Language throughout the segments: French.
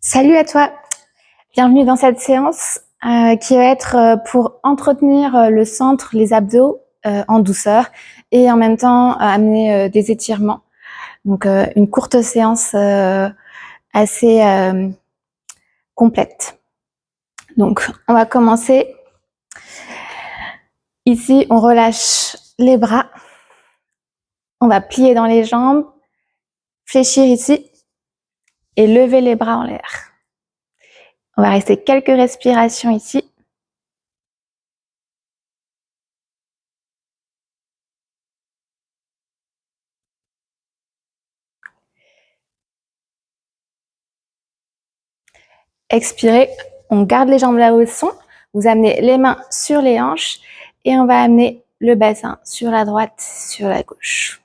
Salut à toi, bienvenue dans cette séance qui va être pour entretenir le centre, les abdos en douceur et en même temps amener des étirements. Donc une courte séance assez complète. Donc on va commencer. Ici on relâche les bras, on va plier dans les jambes, fléchir ici et lever les bras en l'air. On va rester quelques respirations ici. Expirez, on garde les jambes là où elles sont. Vous amenez les mains sur les hanches et on va amener le bassin sur la droite, sur la gauche.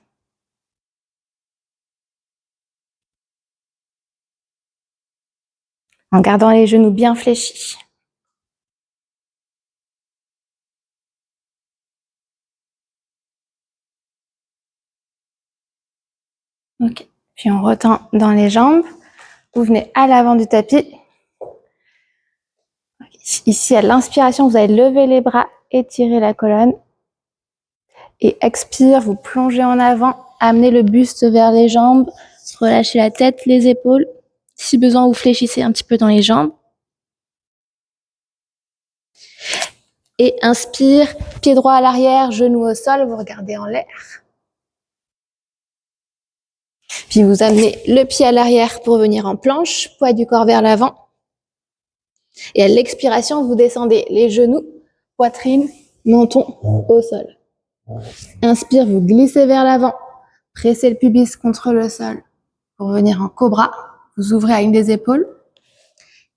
En gardant les genoux bien fléchis. Ok. Puis on retend dans les jambes. Vous venez à l'avant du tapis. Ici, à l'inspiration, vous allez lever les bras, étirer la colonne. Et expire, vous plongez en avant, amenez le buste vers les jambes, relâchez la tête, les épaules. Si besoin, vous fléchissez un petit peu dans les jambes. Et inspire, pied droit à l'arrière, genou au sol, vous regardez en l'air. Puis vous amenez le pied à l'arrière pour venir en planche, poids du corps vers l'avant. Et à l'expiration, vous descendez les genoux, poitrine, menton au sol. Inspire, vous glissez vers l'avant, pressez le pubis contre le sol pour venir en cobra. Vous ouvrez à une des épaules.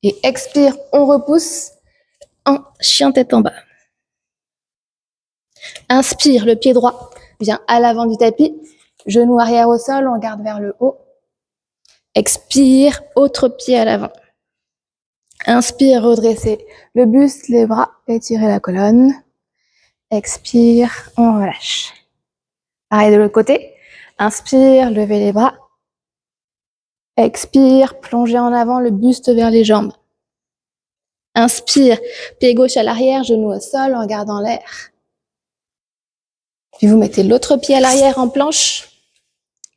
Et expire, on repousse en chien tête en bas. Inspire, le pied droit vient à l'avant du tapis. Genou arrière au sol, on regarde vers le haut. Expire, autre pied à l'avant. Inspire, redressez le buste, les bras, étirez la colonne. Expire, on relâche. Pareil de l'autre côté. Inspire, levez les bras. Expire, plongez en avant le buste vers les jambes. Inspire, pied gauche à l'arrière, genou au sol, en regardant l'air. Puis vous mettez l'autre pied à l'arrière en planche.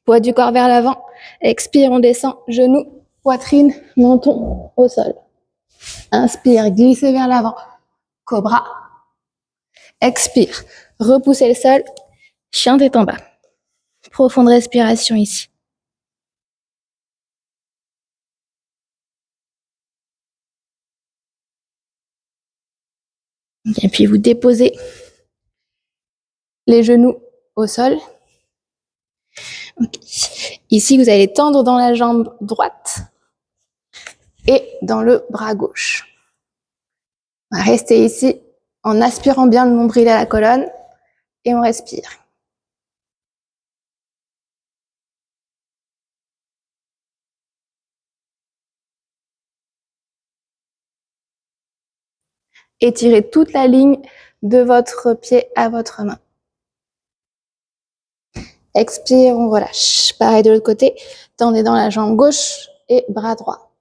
Poids du corps vers l'avant. Expire, on descend, genou, poitrine, menton au sol. Inspire, glissez vers l'avant. Cobra. Expire, repoussez le sol. Chien tête en bas. Profonde respiration ici. Et puis vous déposez les genoux au sol. Okay. Ici, vous allez tendre dans la jambe droite et dans le bras gauche. Restez ici en aspirant bien le nombril à la colonne et on respire. Étirez toute la ligne de votre pied à votre main. Expire, on relâche. Pareil de l'autre côté, tendez dans la jambe gauche et bras droit.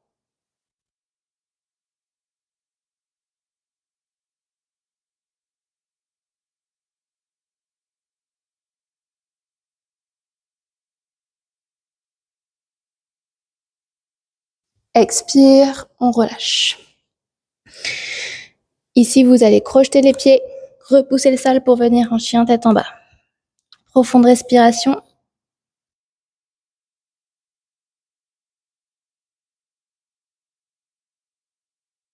Expire, on relâche. Ici, vous allez crocheter les pieds, repousser le sol pour venir en chien tête en bas. Profonde respiration.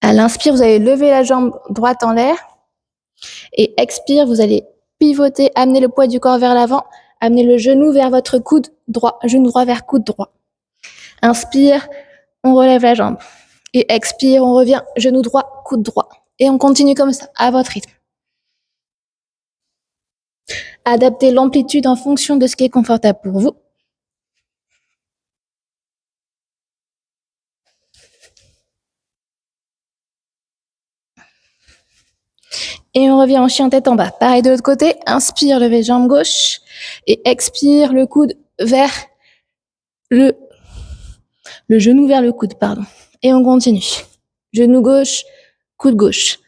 À l'inspire, vous allez lever la jambe droite en l'air. Et expire, vous allez pivoter, amener le poids du corps vers l'avant, amener le genou vers votre coude droit, genou droit vers coude droit. Inspire, on relève la jambe. Et expire, on revient, genou droit, coude droit. Et on continue comme ça, à votre rythme. Adaptez l'amplitude en fonction de ce qui est confortable pour vous. Et on revient en chien tête en bas. Pareil de l'autre côté, inspire, levez jambe gauche. Et expire, le coude vers le genou vers le coude, pardon. Et on continue. Genou gauche, coude gauche.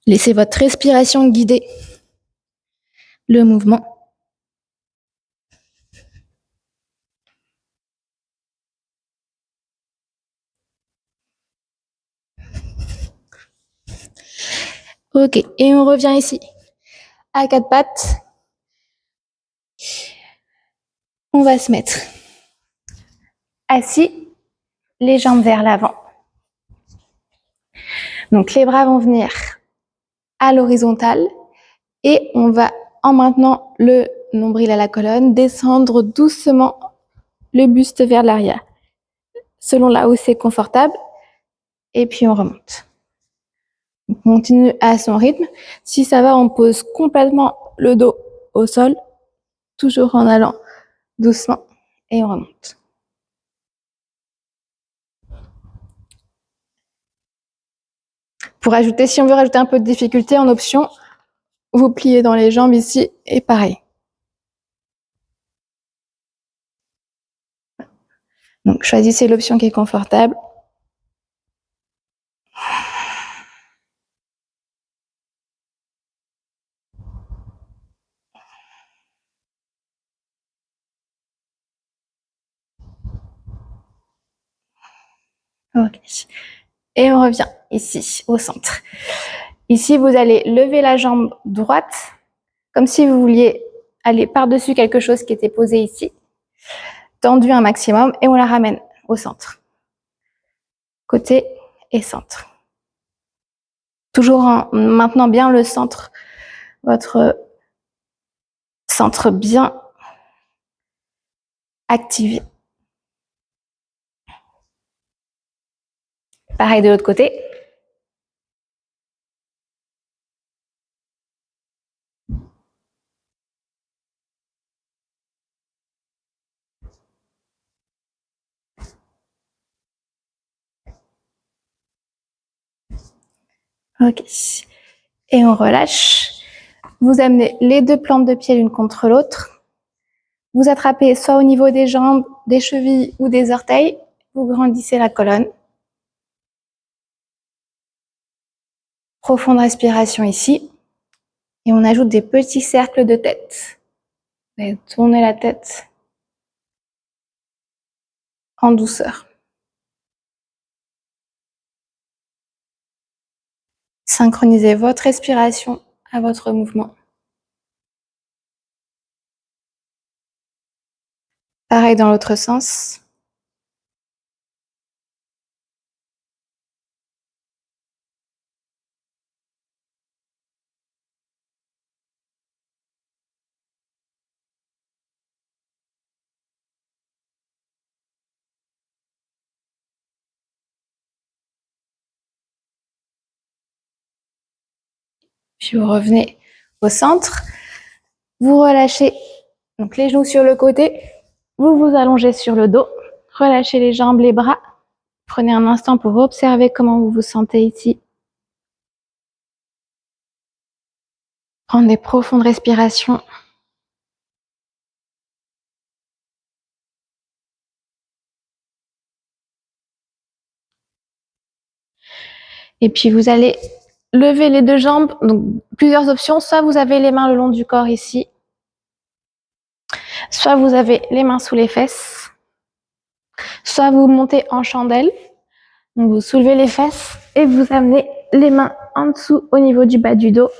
Laissez votre respiration guider le mouvement. Ok, et on revient ici. À quatre pattes. On va se mettre assis, les jambes vers l'avant. Donc les bras vont venir à l'horizontale et on va, en maintenant le nombril à la colonne, descendre doucement le buste vers l'arrière, selon là où c'est confortable, et puis on remonte. On continue à son rythme. Si ça va, on pose complètement le dos au sol, toujours en allant doucement, et on remonte. Pour ajouter, si on veut rajouter un peu de difficulté en option, vous pliez dans les jambes ici, et pareil. Donc choisissez l'option qui est confortable. Ok. Et on revient ici, au centre. Ici, vous allez lever la jambe droite, comme si vous vouliez aller par-dessus quelque chose qui était posé ici, tendu un maximum, et on la ramène au centre. Côté et centre. Toujours en maintenant bien le centre, votre centre bien activé. Pareil de l'autre côté. Ok. Et on relâche. Vous amenez les deux plantes de pied l'une contre l'autre. Vous attrapez soit au niveau des jambes, des chevilles ou des orteils. Vous grandissez la colonne. Profonde respiration ici. Et on ajoute des petits cercles de tête. Vous allez tourner la tête en douceur. Synchronisez votre respiration à votre mouvement. Pareil dans l'autre sens. Puis vous revenez au centre. Vous relâchez donc les genoux sur le côté. Vous vous allongez sur le dos. Relâchez les jambes, les bras. Prenez un instant pour observer comment vous vous sentez ici. Prendre des profondes respirations. Et puis vous allez lever les deux jambes. Donc plusieurs options. Soit vous avez les mains le long du corps ici. Soit vous avez les mains sous les fesses. Soit vous montez en chandelle. Donc vous soulevez les fesses et vous amenez les mains en dessous au niveau du bas du dos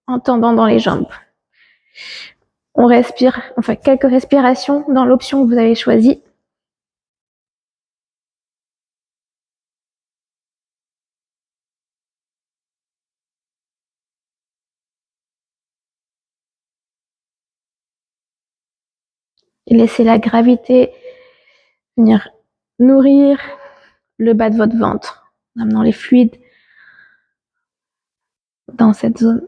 en tendant dans les jambes. On respire, enfin quelques respirations dans l'option que vous avez choisie. Et laissez la gravité venir nourrir le bas de votre ventre, en amenant les fluides dans cette zone.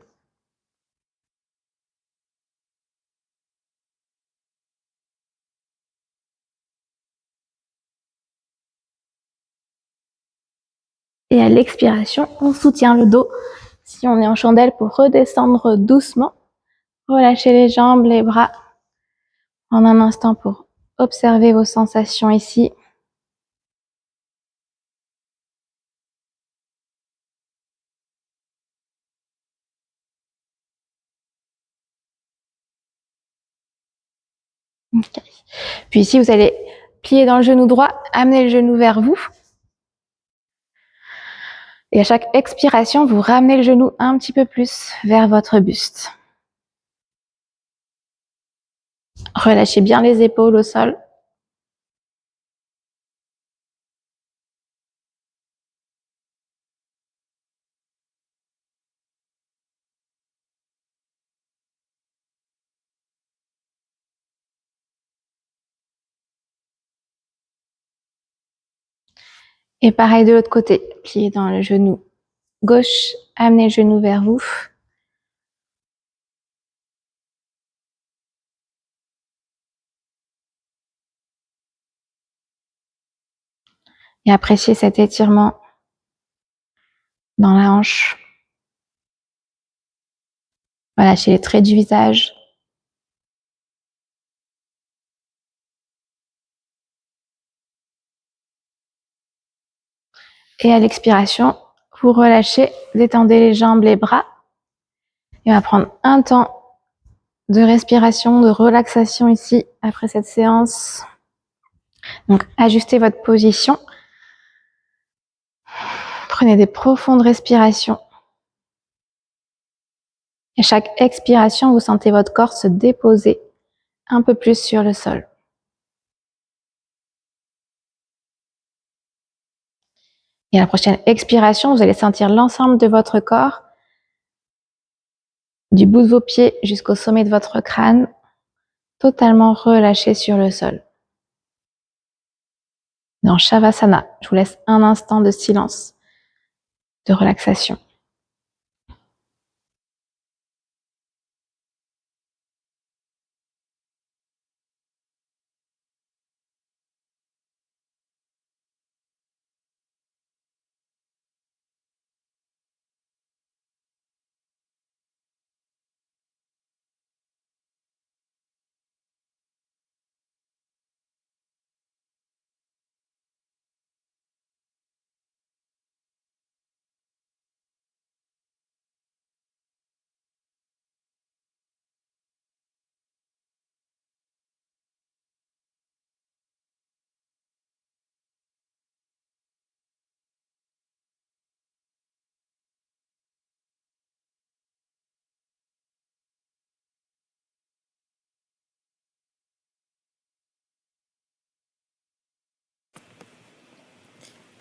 Et à l'expiration, on soutient le dos. Si on est en chandelle, pour redescendre doucement, relâchez les jambes, les bras en un instant pour observez vos sensations ici. Okay. Puis ici, vous allez plier dans le genou droit, amener le genou vers vous. Et à chaque expiration, vous ramenez le genou un petit peu plus vers votre buste. Relâchez bien les épaules au sol. Et pareil de l'autre côté, pliez dans le genou gauche, amenez le genou vers vous. Et appréciez cet étirement dans la hanche. Relâchez les traits du visage. Et à l'expiration, vous relâchez, détendez les jambes, les bras. Et on va prendre un temps de respiration, de relaxation ici après cette séance. Donc, ajustez votre position. Prenez des profondes respirations. Et chaque expiration, vous sentez votre corps se déposer un peu plus sur le sol. Et à la prochaine expiration, vous allez sentir l'ensemble de votre corps, du bout de vos pieds jusqu'au sommet de votre crâne, totalement relâché sur le sol. Dans Shavasana, je vous laisse un instant de silence, de relaxation.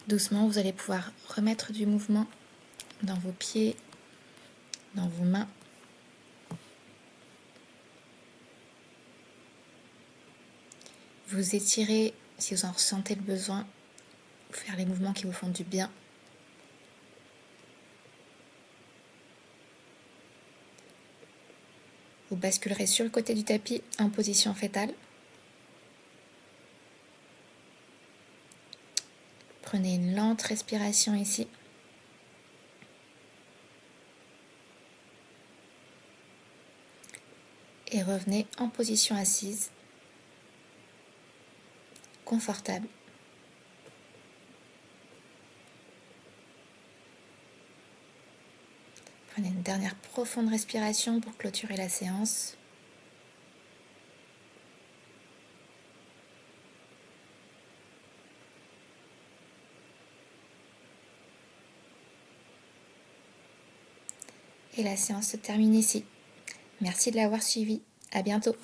Doucement, vous allez pouvoir remettre du mouvement dans vos pieds, dans vos mains. Vous étirez si vous en ressentez le besoin, faire les mouvements qui vous font du bien. Vous basculerez sur le côté du tapis en position fétale. Prenez une lente respiration ici. Et revenez en position assise, confortable. Prenez une dernière profonde respiration pour clôturer la séance. Et la séance se termine ici. Merci de l'avoir suivi. À bientôt.